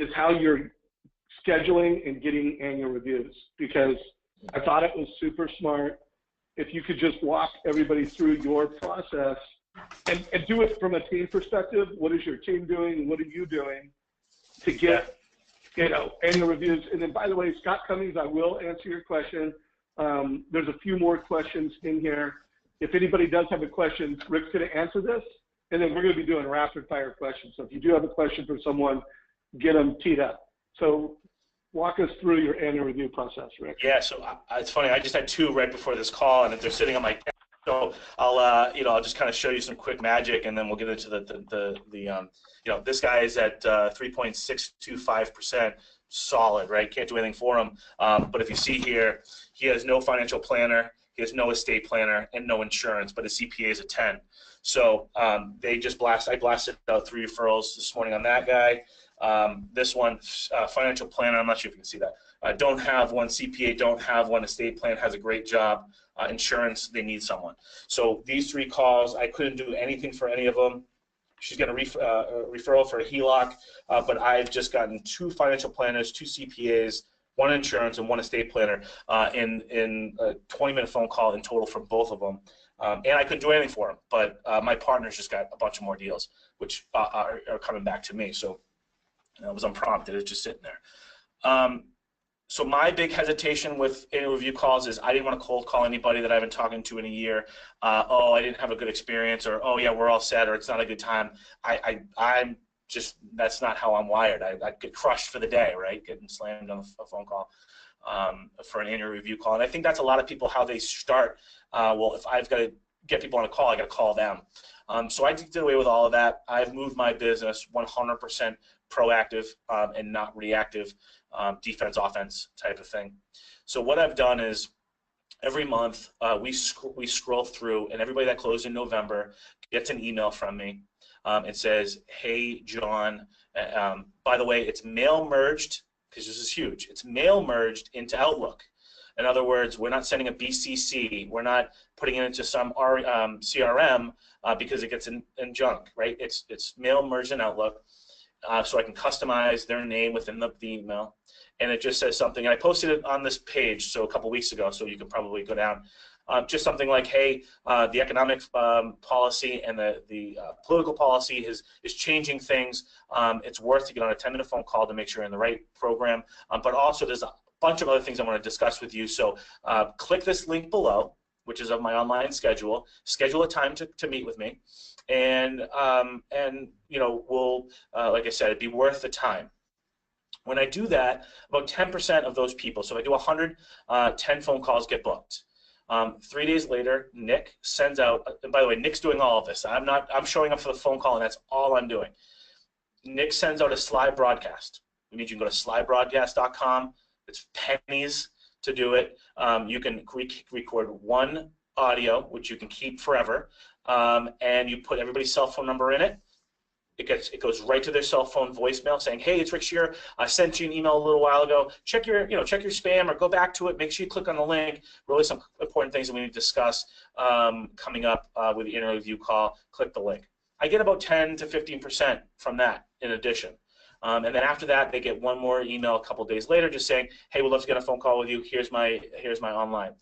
is how you're scheduling and getting annual reviews, because I thought it was super smart. If you could just walk everybody through your process and do it from a team perspective. What is your team doing? What are you doing to get, annual reviews? And then, by the way, Scott Cummings, I will answer your question. There's a few more questions in here. If anybody does have a question, Rick's going to answer this, and then we're going to be doing rapid fire questions. So if you do have a question for someone, get them teed up. So walk us through your annual review process, Rick. Yeah, so it's funny. I just had two right before this call, and they're sitting on my desk. So I'll just kind of show you some quick magic, and then we'll get into this guy is at 3.625%, solid, right? Can't do anything for him. But if you see here, he has no financial planner, he has no estate planner, and no insurance, but his CPA is a 10. So I blasted out 3 referrals this morning on that guy. This one, financial planner, I'm not sure if you can see that. Don't have one CPA, don't have one estate plan, has a great job. Insurance, they need someone. So these 3 calls, I couldn't do anything for any of them. She's got a referral for a HELOC, but I've just gotten 2 financial planners, 2 CPAs, 1 insurance, and 1 estate planner in a 20-minute phone call in total for both of them. And I couldn't do anything for them, but my partner's just got a bunch of more deals, which are coming back to me. So it was unprompted. It's just sitting there. So my big hesitation with annual review calls is I didn't want to cold call anybody that I've been talking to in a year. Oh, I didn't have a good experience, or oh yeah, we're all set, or it's not a good time. I'm just, that's not how I'm wired. I get crushed for the day, right? Getting slammed on a phone call for an annual review call. And I think that's a lot of people how they start. Well, if I've got to get people on a call, I got to call them. So I did away with all of that. I've moved my business 100% proactive and not reactive, defense, offense type of thing. So what I've done is every month we scroll through, and everybody that closed in November gets an email from me. It says, hey, John, by the way, it's mail merged, because this is huge. It's mail merged into Outlook. In other words, we're not sending a BCC. We're not putting it into some CRM because it gets in junk, right? It's mail merged in Outlook. So I can customize their name within the email, and it just says something. And I posted it on this page a couple weeks ago, so you can probably go down. Just something like, hey, the economic policy and the political policy is changing things. It's worth to get on a 10-minute phone call to make sure you're in the right program. But also there's a bunch of other things I want to discuss with you. So click this link below, which is of my online schedule. Schedule a time to meet with me. And we'll, like I said, it'd be worth the time. When I do that, about 10% of those people, so if I do 100, 10 phone calls get booked. 3 days later, Nick sends out, and by the way, Nick's doing all of this. I'm showing up for the phone call, and that's all I'm doing. Nick sends out a slide broadcast. It means you can go to slidebroadcast.com. It's pennies to do it. You can record 1 audio, which you can keep forever. And you put everybody's cell phone number in it. It goes right to their cell phone voicemail saying, "Hey, it's Rick Scherer. I sent you an email a little while ago. Check your spam or go back to it. Make sure you click on the link. Really some important things that we need to discuss coming up with the annual review call. Click the link." I get about 10 to 15% from that in addition. And then after that, they get 1 more email a couple days later just saying, "Hey, we'd love to get a phone call with you. Here's my online."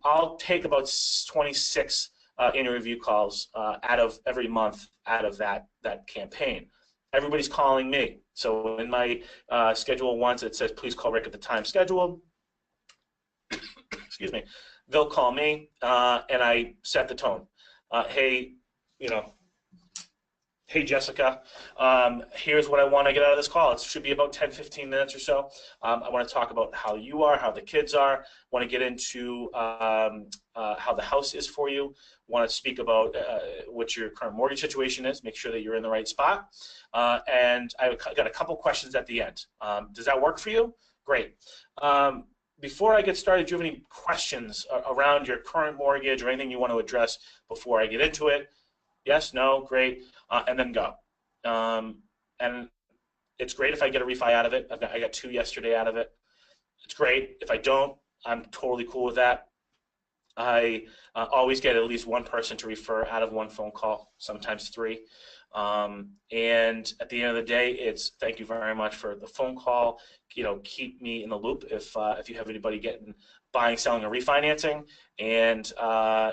I'll take about 26 annual review calls out of every month out of that campaign. Everybody's calling me. So in my schedule once it says, please call Rick at the time scheduled. Excuse me. They'll call me and I set the tone. Hey, hey Jessica, here's what I want to get out of this call. It should be about 10-15 minutes or so. I want to talk about how you are, how the kids are, want to get into how the house is for you, want to speak about what your current mortgage situation is, make sure that you're in the right spot, and I've got a couple questions at the end. Does that work for you? Great. Before I get started, do you have any questions around your current mortgage or anything you want to address before I get into it? Yes, no, great, and then go. And it's great if I get a refi out of it. I got 2 yesterday out of it. It's great. If I don't, I'm totally cool with that. I always get at least 1 person to refer out of 1 phone call, sometimes 3. And at the end of the day, it's thank you very much for the phone call. Keep me in the loop if you have anybody getting buying, selling, or refinancing. And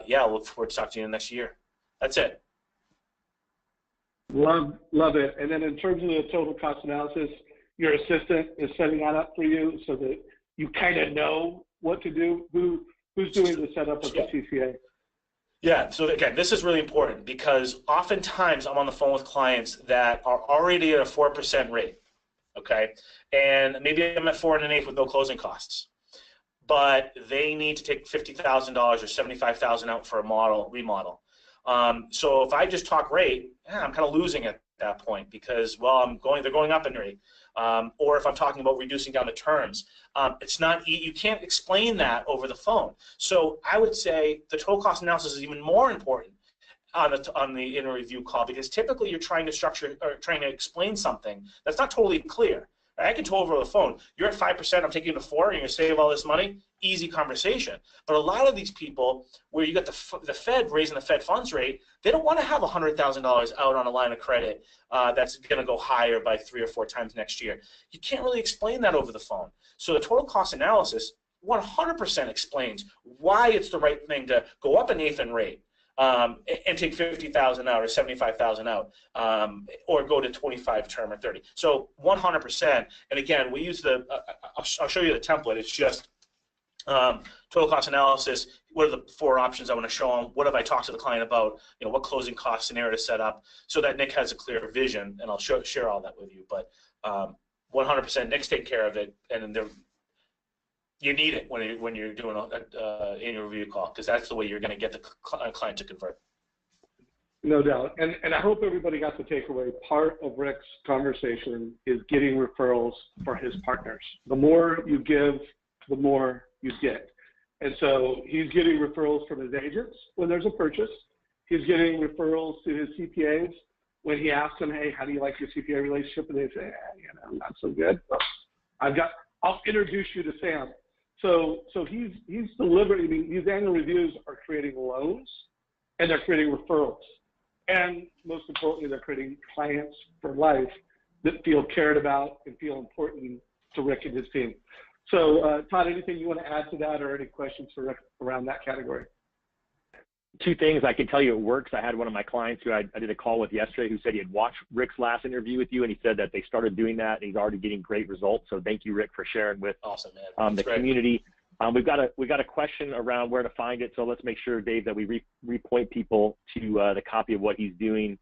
yeah, I look forward to talking to you next year. That's it. Love it. And then in terms of the total cost analysis, your assistant is setting that up for you so that you kind of know what to do. Who's doing the setup of the CPA? Yeah, so again, this is really important because oftentimes I'm on the phone with clients that are already at a 4% rate, okay? And maybe I'm at 4 1/8 with no closing costs, but they need to take $50,000 or $75,000 out for a remodel. So if I just talk rate, I'm kind of losing at that point because, well, they're going up in rate. Or if I'm talking about reducing down the terms, you can't explain that over the phone. So I would say the total cost analysis is even more important on the interview call because typically you're trying to structure or trying to explain something that's not totally clear. I can tell over the phone, you're at 5%, I'm taking you to 4%, you're going to save all this money, easy conversation. But a lot of these people, where you got the Fed raising the Fed funds rate, they don't want to have $100,000 out on a line of credit that's going to go higher by 3 or 4 times next year. You can't really explain that over the phone. So the total cost analysis 100% explains why it's the right thing to go up 1/8 in rate. And take 50,000 out or 75,000 out, or go to 25 term or 30. So 100%. And again, we use I'll show you the template. It's just total cost analysis. What are the 4 options I want to show them? What have I talked to the client about? What closing cost scenario to set up so that Nick has a clear vision, and I'll share all that with you. But 100%, Nick's take care of it, and then you need it when you're doing an annual review call because that's the way you're going to get the client to convert. No doubt. And I hope everybody got the takeaway. Part of Rick's conversation is getting referrals for his partners. The more you give, the more you get. And so he's getting referrals from his agents when there's a purchase. He's getting referrals to his CPAs when he asks them, hey, how do you like your CPA relationship? And they say, not so good. I'll introduce you to Sam. So he's delivering. These annual reviews are creating loans, and they're creating referrals, and most importantly, they're creating clients for life that feel cared about and feel important to Rick and his team. So Todd, anything you want to add to that, or any questions for Rick around that category? 2 things I can tell you it works. I had one of my clients who I did a call with yesterday who said he had watched Rick's last interview with you, and he said that they started doing that, and he's already getting great results. So thank you, Rick, for sharing with awesome, man. The community. We've got a question around where to find it, so let's make sure, Dave, that we repoint people to the copy of what he's doing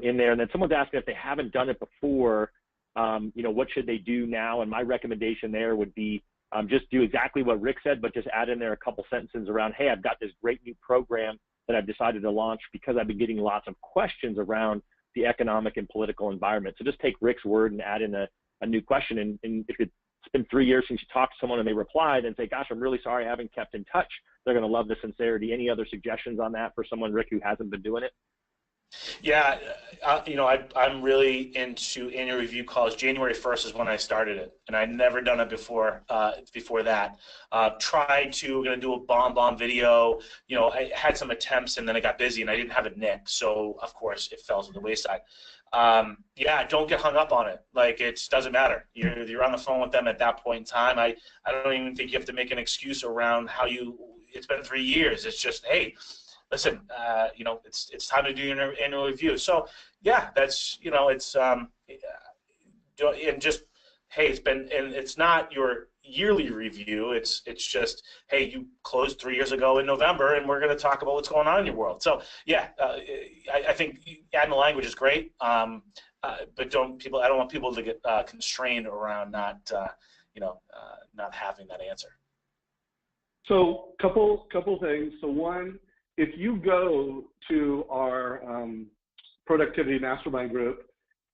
in there. And then someone's asking if they haven't done it before, what should they do now? And my recommendation there would be just do exactly what Rick said, but just add in there a couple sentences around, hey, I've got this great new program that I've decided to launch because I've been getting lots of questions around the economic and political environment. So just take Rick's word and add in a new question. And if it's been 3 years since you talked to someone and they replied and say, gosh, I'm really sorry I haven't kept in touch, they're going to love the sincerity. Any other suggestions on that for someone, Rick, who hasn't been doing it? Yeah, I'm really into annual review calls. January 1st is when I started it, and I'd never done it before that. Tried to, going to do a bomb video. I had some attempts, and then I got busy, and I didn't have a Nick, so of course it fell to the wayside. Yeah, don't get hung up on it. Like, it doesn't matter. You're on the phone with them at that point in time. I don't even think you have to make an excuse around it's been 3 years. It's just, hey, listen, it's time to do your annual review. So yeah, that's, and just, hey, it's not your yearly review. It's just, hey, you closed 3 years ago in November, and we're going to talk about what's going on in your world. So yeah, I think adding the language is great, but I don't want people to get constrained around not having that answer. So couple things. So one, if you go to our productivity mastermind group,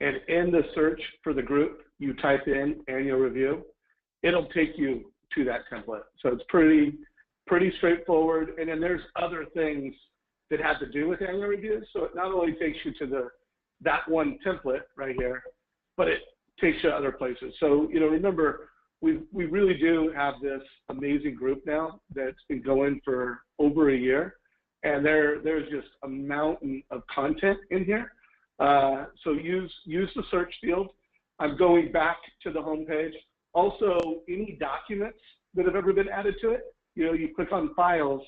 and in the search for the group, you type in annual review, it'll take you to that template. So it's pretty straightforward. And then there's other things that have to do with annual reviews. So it not only takes you to that one template right here, but it takes you to other places. So, remember, we really do have this amazing group now that's been going for over a year. And there's just a mountain of content in here. So use the search field. I'm going back to the home page. Also, any documents that have ever been added to it, you click on files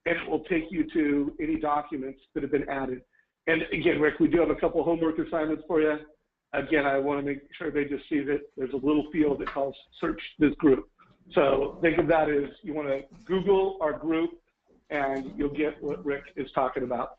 and it will take you to any documents that have been added. And again, Rick, we do have a couple homework assignments for you. Again, I want to make sure they just see that there's a little field that calls search this group. So think of that as you want to Google our group and you'll get what Rick is talking about.